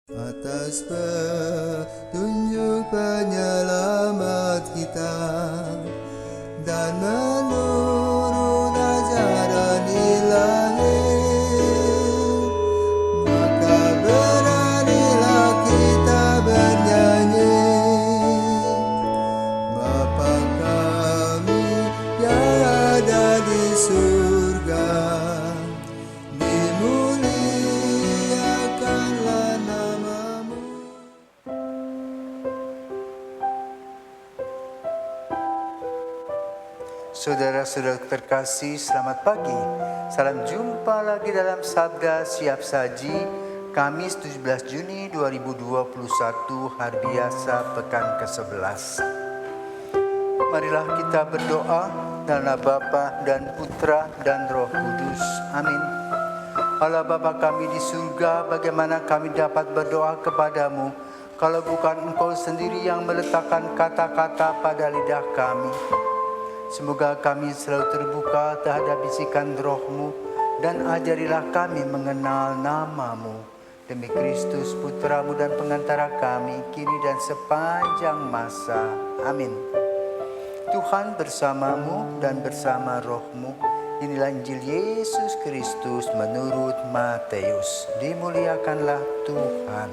Atas petunjuk penyelamat kita dan menurut ajaran ilahi, maka beranilah kita bernyanyi. Bapa kami yang ada di surga, dimuliakanlah namamu. Saudara-saudara terkasih, selamat pagi. Salam jumpa lagi dalam Sabda Siap Saji, Kamis 17 Juni 2021, hari biasa pekan ke-11. Marilah kita berdoa dalam nama Bapa dan Putra dan Roh Kudus. Amin. Allah Bapa kami di surga, bagaimana kami dapat berdoa kepadamu kalau bukan Engkau sendiri yang meletakkan kata-kata pada lidah kami. Semoga kami selalu terbuka terhadap bisikan Roh-Mu dan ajarilah kami mengenal nama-Mu. Demi Kristus Putra-Mu dan pengantara kami, kini dan sepanjang masa. Amin. Tuhan bersamamu dan bersama Roh-Mu. Inilah Injil Yesus Kristus menurut Matius. Dimuliakanlah Tuhan.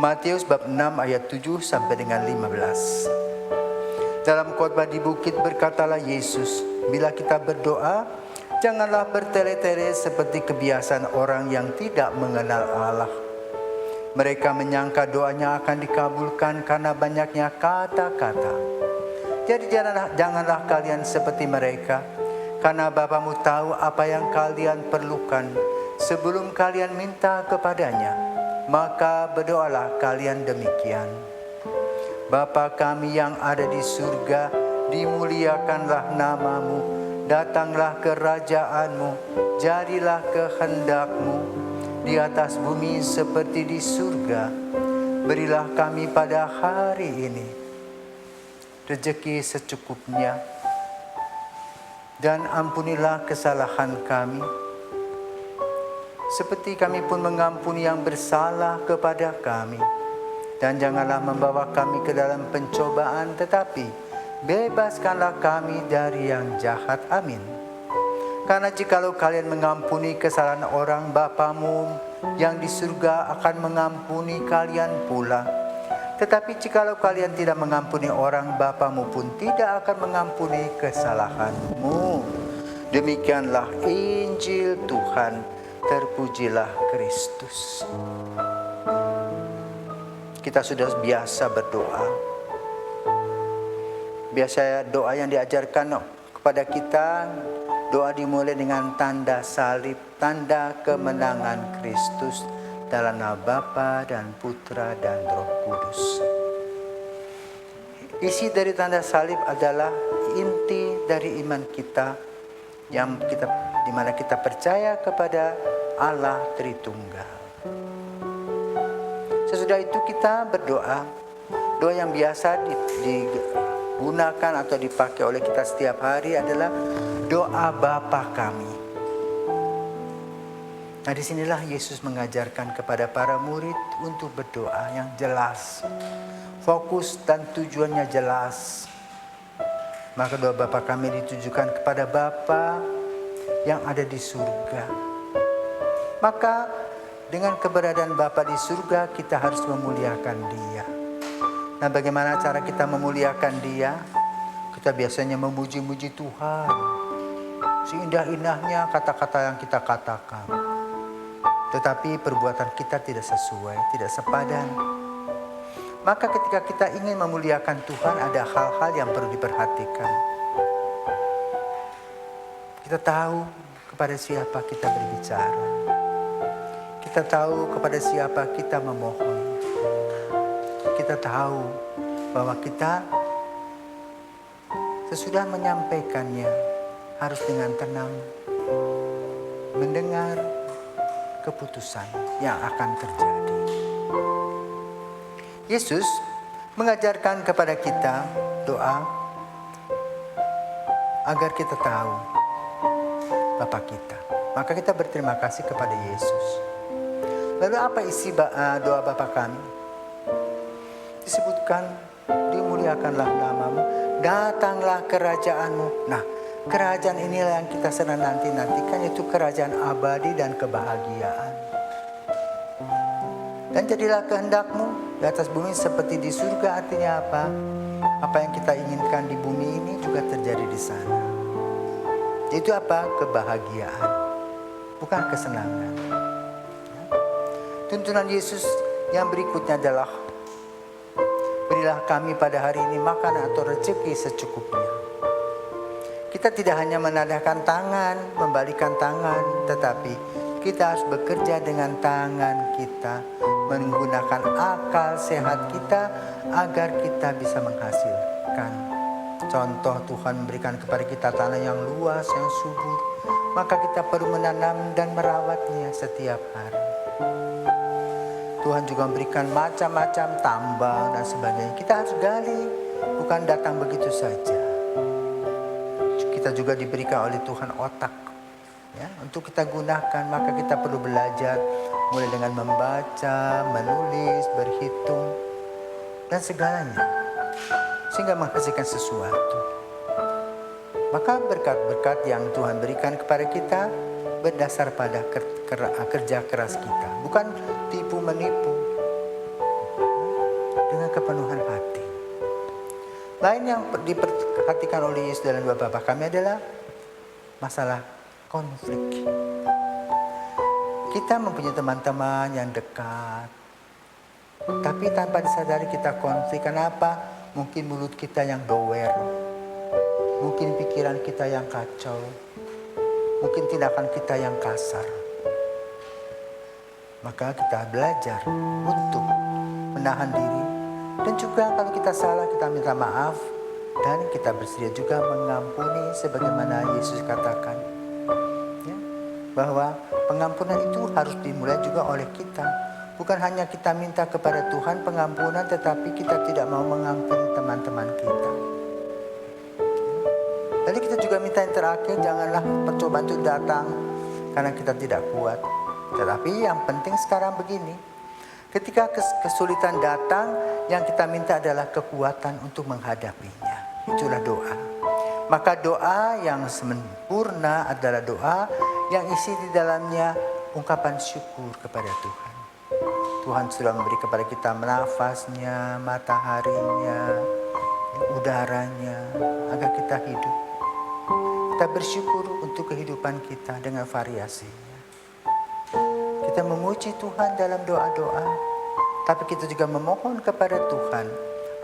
Matius bab 6 ayat 7 sampai dengan 15. Dalam khotbah di bukit berkatalah Yesus, bila kita berdoa, janganlah bertele-tele seperti kebiasaan orang yang tidak mengenal Allah. Mereka menyangka doanya akan dikabulkan karena banyaknya kata-kata. Jadi janganlah kalian seperti mereka, karena Bapamu tahu apa yang kalian perlukan sebelum kalian minta kepadanya. Maka berdoalah kalian demikian. Bapa kami yang ada di surga, dimuliakanlah namamu, datanglah kerajaanmu, jadilah kehendak-Mu di atas bumi seperti di surga. Berilah kami pada hari ini rezeki secukupnya, dan ampunilah kesalahan kami, seperti kami pun mengampuni yang bersalah kepada kami. Dan janganlah membawa kami ke dalam pencobaan, tetapi bebaskanlah kami dari yang jahat. Amin. Karena jikalau kalian mengampuni kesalahan orang, Bapamu yang di surga akan mengampuni kalian pula. Tetapi jikalau kalian tidak mengampuni orang, Bapamu pun tidak akan mengampuni kesalahanmu. Demikianlah Injil Tuhan. Terpujilah Kristus. Kita sudah biasa berdoa. Biasa doa yang diajarkan kepada kita, doa dimulai dengan tanda salib, tanda kemenangan Kristus dalam nama Bapa dan Putra dan Roh Kudus. Isi dari tanda salib adalah inti dari iman kita, di mana kita percaya kepada Allah Tritunggal. Sesudah itu kita berdoa. Doa yang biasa digunakan atau dipakai oleh kita setiap hari adalah doa Bapa kami. Nah, disinilah Yesus mengajarkan kepada para murid untuk berdoa yang jelas. Fokus dan tujuannya jelas. Maka doa Bapa kami ditujukan kepada Bapa yang ada di surga. Maka dengan keberadaan Bapa di surga, kita harus memuliakan Dia. Nah, bagaimana cara kita memuliakan Dia? Kita biasanya memuji-muji Tuhan. Seindah-indahnya kata-kata yang kita katakan. Tetapi perbuatan kita tidak sesuai, tidak sepadan. Maka ketika kita ingin memuliakan Tuhan, ada hal-hal yang perlu diperhatikan. Kita tahu kepada siapa kita berbicara. Kita tahu kepada siapa kita memohon. Kita tahu bahwa kita sesudah menyampaikannya harus dengan tenang mendengar keputusan yang akan terjadi. Yesus mengajarkan kepada kita doa agar kita tahu Bapa kita. Maka kita berterima kasih kepada Yesus. Lalu apa isi doa Bapa kami? Disebutkan, dimuliakanlah namamu, datanglah kerajaanmu. Nah, kerajaan inilah yang kita sedang nantikan, yaitu kerajaan abadi dan kebahagiaan. Dan jadilah kehendakmu di atas bumi seperti di surga. Artinya apa? Apa yang kita inginkan di bumi ini juga terjadi di sana. Itu apa? Kebahagiaan, bukan kesenangan. Tuntunan Yesus yang berikutnya adalah, berilah kami pada hari ini makanan atau rezeki secukupnya. Kita tidak hanya menadahkan tangan, membalikan tangan, tetapi kita harus bekerja dengan tangan kita, menggunakan akal sehat kita agar kita bisa menghasilkan. Contoh, Tuhan memberikan kepada kita tanah yang luas, yang subur, maka kita perlu menanam dan merawatnya setiap hari. Tuhan juga memberikan macam-macam tambang dan sebagainya. Kita harus gali, bukan datang begitu saja. Kita juga diberikan oleh Tuhan otak, ya, untuk kita gunakan. Maka kita perlu belajar mulai dengan membaca, menulis, berhitung, dan segalanya, sehingga menghasilkan sesuatu. Maka berkat-berkat yang Tuhan berikan kepada kita berdasar pada kerja keras kita, bukan tipu menipu, dengan kepenuhan hati. Lain yang diperhatikan oleh Yesus dalam doa Bapa kami adalah masalah konflik. Kita mempunyai teman-teman yang dekat, tapi tanpa disadari kita konflik. Kenapa? Mungkin mulut kita yang doer, mungkin pikiran kita yang kacau, mungkin tindakan kita yang kasar. Maka kita belajar untuk menahan diri. Dan juga kalau kita salah, kita minta maaf. Dan kita bersedia juga mengampuni sebagaimana Yesus katakan, ya, bahwa pengampunan itu harus dimulai juga oleh kita. Bukan hanya kita minta kepada Tuhan pengampunan, tetapi kita tidak mau mengampuni teman-teman kita. Lalu kita juga minta yang terakhir, janganlah percobaan itu datang karena kita tidak kuat. Tetapi yang penting sekarang begini, ketika kesulitan datang, yang kita minta adalah kekuatan untuk menghadapinya. Itulah doa. Maka doa yang sempurna adalah doa yang isi di dalamnya ungkapan syukur kepada Tuhan. Tuhan sudah memberi kepada kita nafasnya, mataharinya, udaranya, agar kita hidup. Kita bersyukur untuk kehidupan kita dengan variasinya. Kita memuji Tuhan dalam doa-doa, tapi kita juga memohon kepada Tuhan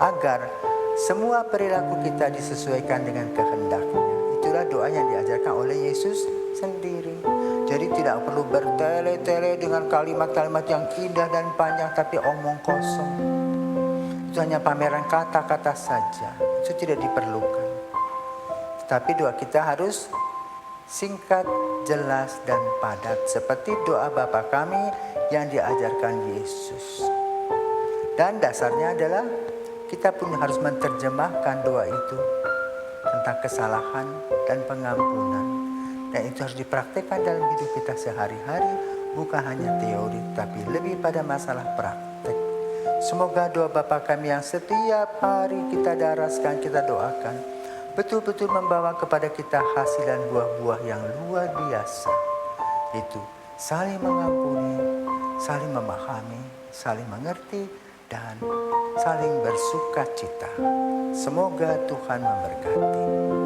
agar semua perilaku kita disesuaikan dengan kehendaknya. Itulah doa yang diajarkan oleh Yesus sendiri. Jadi tidak perlu bertele-tele dengan kalimat-kalimat yang indah dan panjang, tapi omong kosong. Itu hanya pameran kata-kata saja. Itu tidak diperlukan. Tetapi doa kita harus singkat, jelas, dan padat. Seperti doa Bapa kami yang diajarkan Yesus. Dan dasarnya adalah kita pun harus menerjemahkan doa itu tentang kesalahan dan pengampunan. Dan itu harus dipraktikkan dalam hidup kita sehari-hari. Bukan hanya teori, tapi lebih pada masalah praktek. Semoga doa Bapa kami yang setiap hari kita daraskan, kita doakan, betul-betul membawa kepada kita hasil dan buah-buah yang luar biasa. Itu saling mengampuni, saling memahami, saling mengerti, dan saling bersuka cita. Semoga Tuhan memberkati.